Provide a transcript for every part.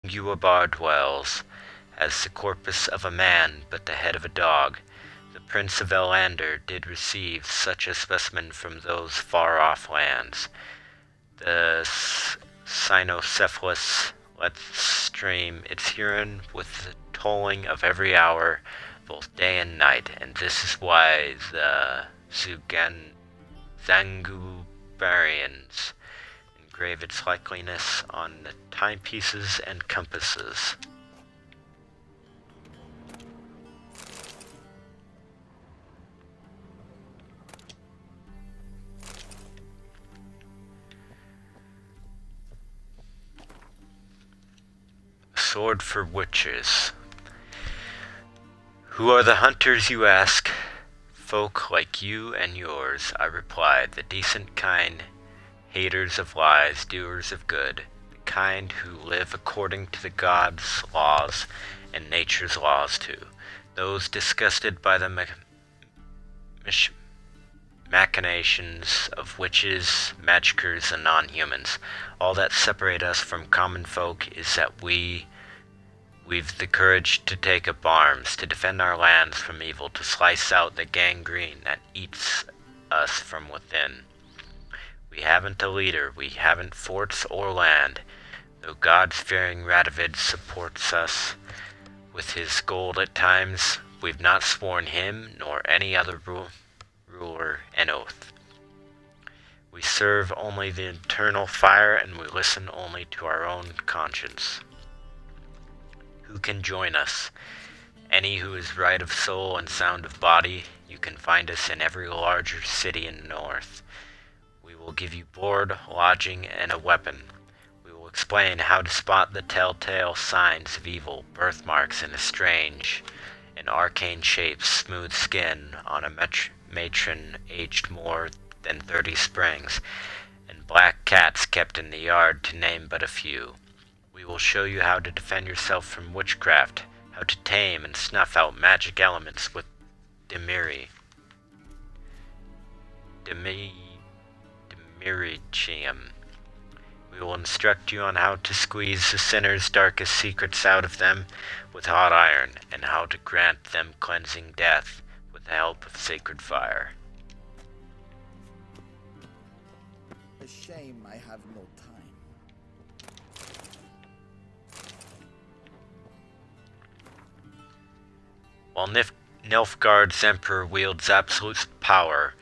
Guabar dwells, has the corpus of a man, but the head of a dog. The Prince of Elander did receive such a specimen from those far-off lands. The cynocephalus lets stream its urine with the tolling of every hour, both day and night, and this is why the Zangubarians engrave its likeness on the timepieces and compasses. Sword for witches. Who are the hunters, you ask? Folk like you and yours, I reply, the decent kind, haters of lies, doers of good, the kind who live according to the gods' laws and nature's laws too, those disgusted by the machinations of witches, magicers, and non-humans. All that separate us from common folk is that we've the courage to take up arms, to defend our lands from evil, to slice out the gangrene that eats us from within. We haven't a leader, we haven't forts or land, though God-fearing Radovid supports us with his gold at times. We've not sworn him nor any other ruler an oath. We serve only the eternal fire, and we listen only to our own conscience. Who can join us? Any who is right of soul and sound of body. You can find us in every larger city in the north. We will give you board, lodging, and a weapon. We will explain how to spot the telltale signs of evil, birthmarks in a strange and arcane shapes, smooth skin on a matron aged more than 30 springs, and black cats kept in the yard, to name but a few. We will show you how to defend yourself from witchcraft, how to tame and snuff out magic elements with Demirichium. We will instruct you on how to squeeze the sinner's darkest secrets out of them with hot iron, and how to grant them cleansing death with the help of sacred fire. A shame I have no time. While Nilfgaard's emperor wields absolute power,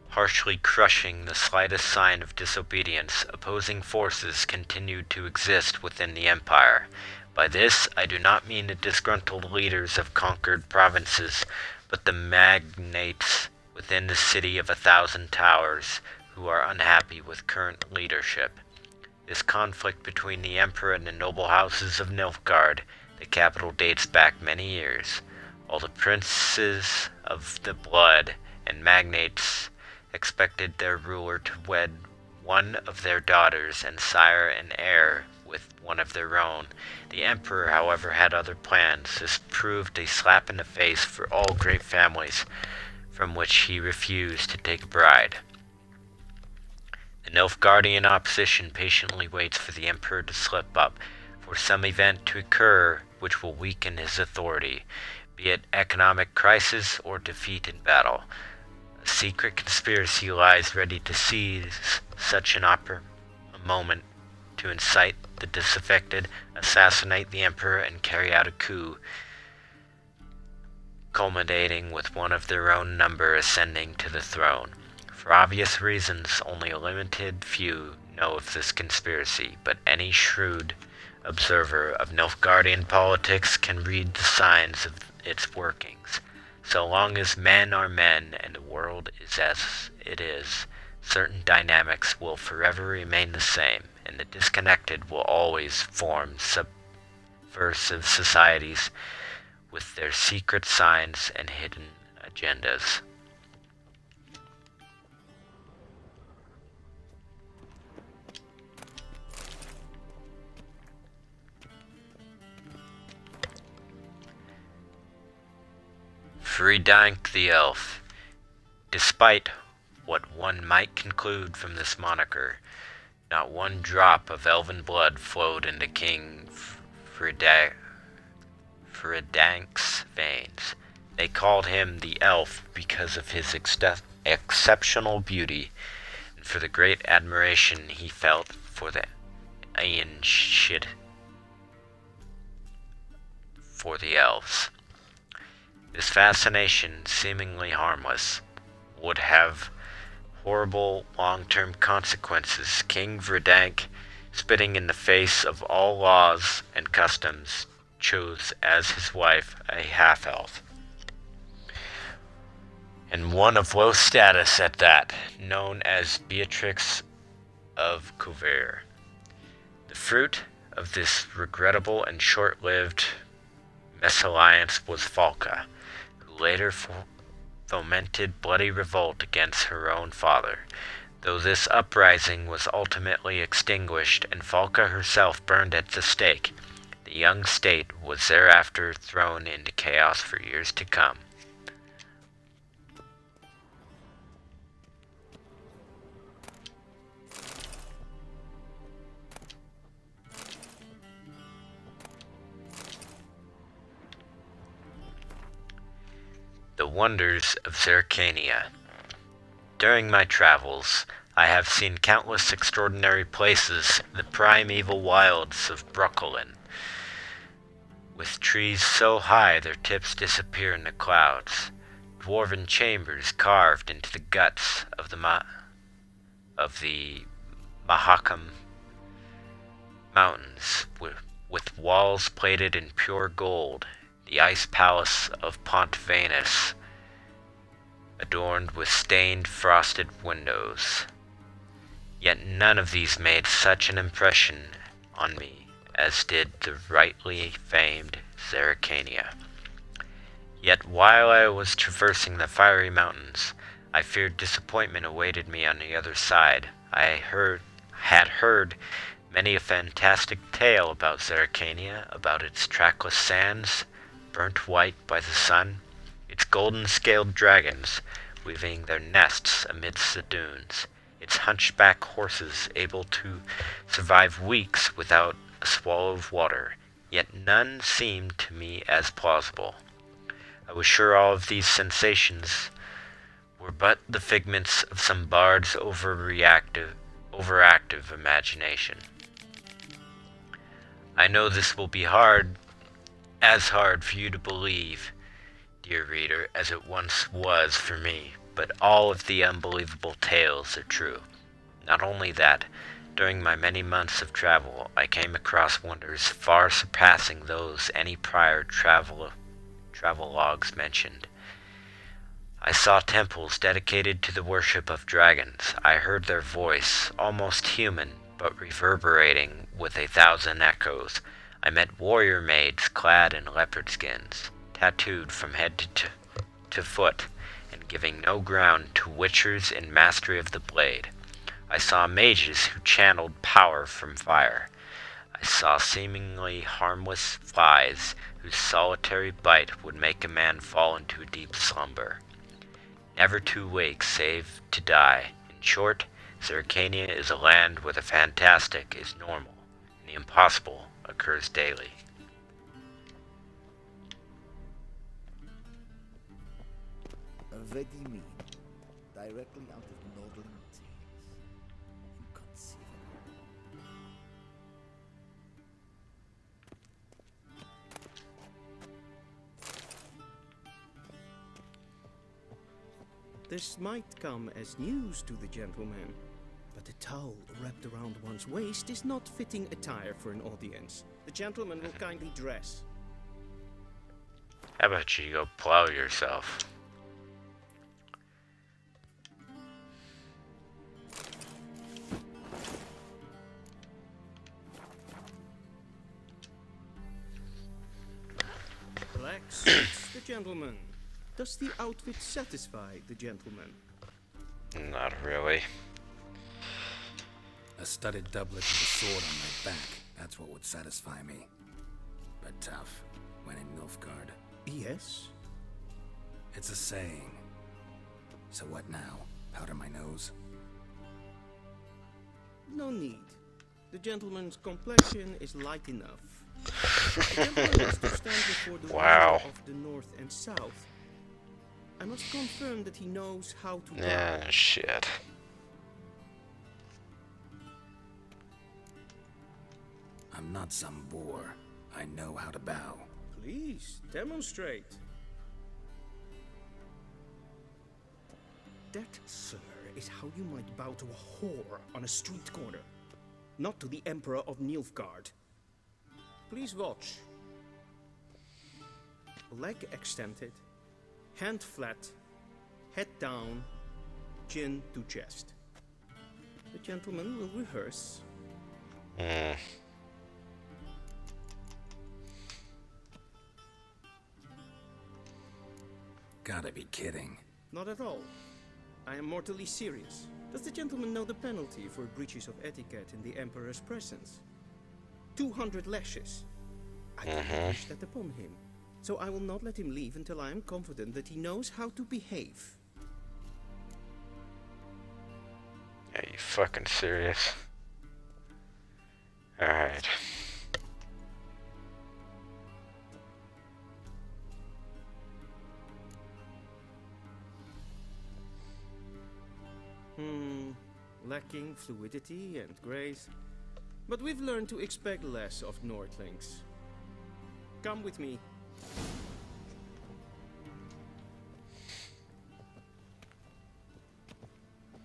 harshly crushing the slightest sign of disobedience, opposing forces continue to exist within the empire. By this, I do not mean the disgruntled leaders of conquered provinces, but the magnates within the city of 1,000 towers who are unhappy with current leadership. This conflict between the emperor and the noble houses of Nilfgaard, the capital, dates back many years. All the princes of the blood and magnates expected their ruler to wed one of their daughters and sire an heir with one of their own. The emperor, however, had other plans. This proved a slap in the face for all great families, from which he refused to take a bride. The Nilfgaardian opposition patiently waits for the emperor to slip up, for some event to occur which will weaken his authority, be it economic crisis or defeat in battle. A secret conspiracy lies ready to seize such a moment to incite the disaffected, assassinate the emperor, and carry out a coup, culminating with one of their own number ascending to the throne. For obvious reasons, only a limited few know of this conspiracy, but any shrewd observer of Nilfgaardian politics can read the signs of its workings. So long as men are men and the world is as it is, certain dynamics will forever remain the same, and the disconnected will always form subversive societies with their secret signs and hidden agendas. Fridank the Elf. Despite what one might conclude from this moniker, not one drop of elven blood flowed into King Vridank's veins. They called him the Elf because of his exceptional beauty and for the great admiration he felt for the Aenshid, for the elves. This fascination, seemingly harmless, would have horrible long-term consequences. King Vridank, spitting in the face of all laws and customs, chose as his wife a half-elf, and one of low status at that, known as Beatrix of Couvert. The fruit of this regrettable and short-lived mesalliance was Falca, who later fomented bloody revolt against her own father. Though this uprising was ultimately extinguished and Falca herself burned at the stake, the young state was thereafter thrown into chaos for years to come. The wonders of Zerkania. During my travels, I have seen countless extraordinary places in the primeval wilds of Brooklyn, with trees so high their tips disappear in the clouds, dwarven chambers carved into the guts of the Mahakam Mountains, with walls plated in pure gold, the ice palace of Pont Venus, adorned with stained frosted windows. Yet none of these made such an impression on me as did the rightly famed Zerkania. Yet while I was traversing the fiery mountains, I feared disappointment awaited me on the other side. I had heard many a fantastic tale about Zerkania, about its trackless sands, burnt white by the sun, its golden-scaled dragons weaving their nests amidst the dunes, its hunchback horses able to survive weeks without a swallow of water, yet none seemed to me as plausible. I was sure all of these sensations were but the figments of some bard's overactive imagination. I know this will be as hard for you to believe, dear reader, as it once was for me, but all of the unbelievable tales are true. Not only that, during my many months of travel, I came across wonders far surpassing those any prior travelogues mentioned. I saw temples dedicated to the worship of dragons. I heard their voice, almost human, but reverberating with 1,000 echoes. I met warrior maids clad in leopard skins, tattooed from head to foot, and giving no ground to witchers in mastery of the blade. I saw mages who channeled power from fire. I saw seemingly harmless flies whose solitary bite would make a man fall into a deep slumber, never to wake save to die. In short, Zerkania is a land where the fantastic is normal, and the impossible occurs daily. Vedimi, directly out of Nordling tales. Inconceivable. This might come as news to the gentleman, but a towel wrapped around one's waist is not fitting attire for an audience. The gentleman will kindly dress. How about you go plow yourself? Black suits the gentleman. Does the outfit satisfy the gentleman? Not really. A studded doublet with a sword on my back. That's what would satisfy me. But tough, when in Nilfgaard. Yes. It's a saying. So what now? Powder my nose? No need. The gentleman's complexion is light enough. The gentleman was to stand before the Wow. ruler of the north and south. I must confirm that he knows how to Yeah, shit. I'm not some boor. I know how to bow. Please, demonstrate. That, sir, is how you might bow to a whore on a street corner. Not to the Emperor of Nilfgaard. Please watch. Leg extended, hand flat, head down, chin to chest. The gentleman will rehearse. Gotta be kidding. Not at all. I am mortally serious. Does the gentleman know the penalty for breaches of etiquette in the Emperor's presence? 200 lashes. I cannot wish that upon him. So I will not let him leave until I am confident that he knows how to behave. Are you fucking serious? Alright. Lacking fluidity and grace. But we've learned to expect less of Nordlings. Come with me.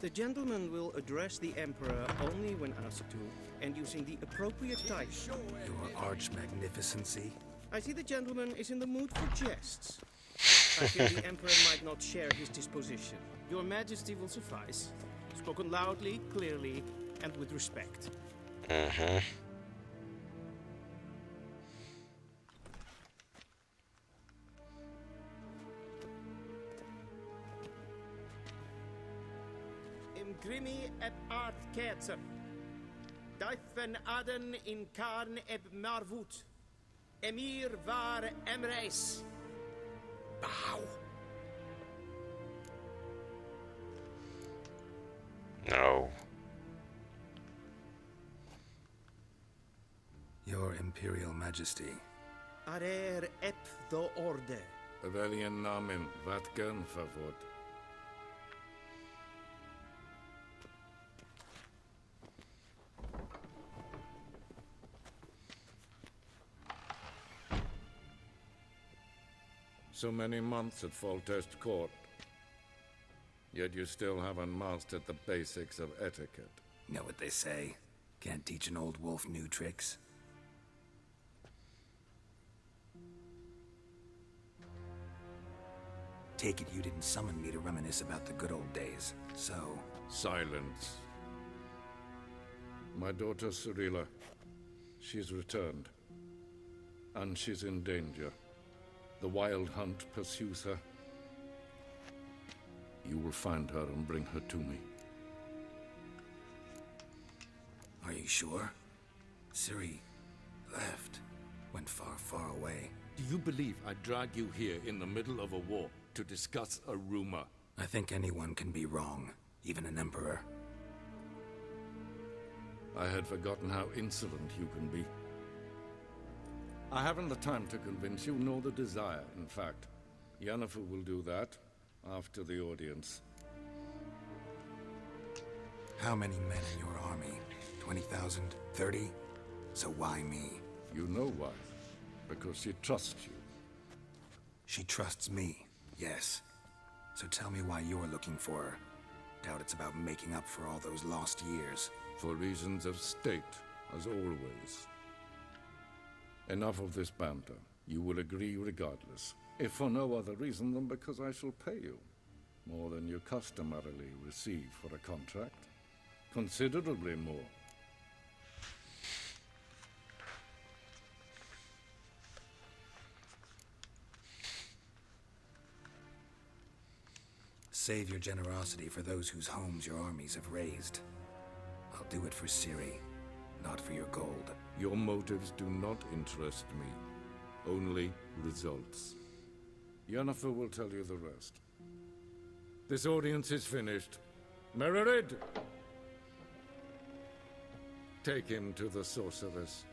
The gentleman will address the Emperor only when asked to, and using the appropriate title. Your arch magnificency. I see the gentleman is in the mood for jests. I fear the Emperor might not share his disposition. Your Majesty will suffice. Spoken loudly, clearly, and with respect. Im grimi eb art ketzer. Daifen aden in karn eb marvut. Emir var emreis. Bow. No. Your Imperial Majesty. Arer ep the orde. Weljen namen, wat kan favor? So many months at Foltest Court. Yet you still haven't mastered the basics of etiquette. Know what they say? Can't teach an old wolf new tricks. Take it you didn't summon me to reminisce about the good old days, so... Silence. My daughter Cirilla, she's returned. And she's in danger. The Wild Hunt pursues her. You will find her and bring her to me. Are you sure? Ciri left. Went far, far away. Do you believe I drag you here in the middle of a war to discuss a rumor? I think anyone can be wrong, even an emperor. I had forgotten how insolent you can be. I haven't the time to convince you, nor the desire, in fact. Yennefer will do that after the audience. How many men in your army? 20,000? 30? So why me? You know why. Because she trusts you. She trusts me, yes. So tell me why you're looking for her. Doubt it's about making up for all those lost years. For reasons of state, as always. Enough of this banter. You will agree regardless. If for no other reason than because I shall pay you. More than you customarily receive for a contract. Considerably more. Save your generosity for those whose homes your armies have razed. I'll do it for Ciri, not for your gold. Your motives do not interest me. Only results. Yennefer will tell you the rest. This audience is finished. Mererid! Take him to the sorceress.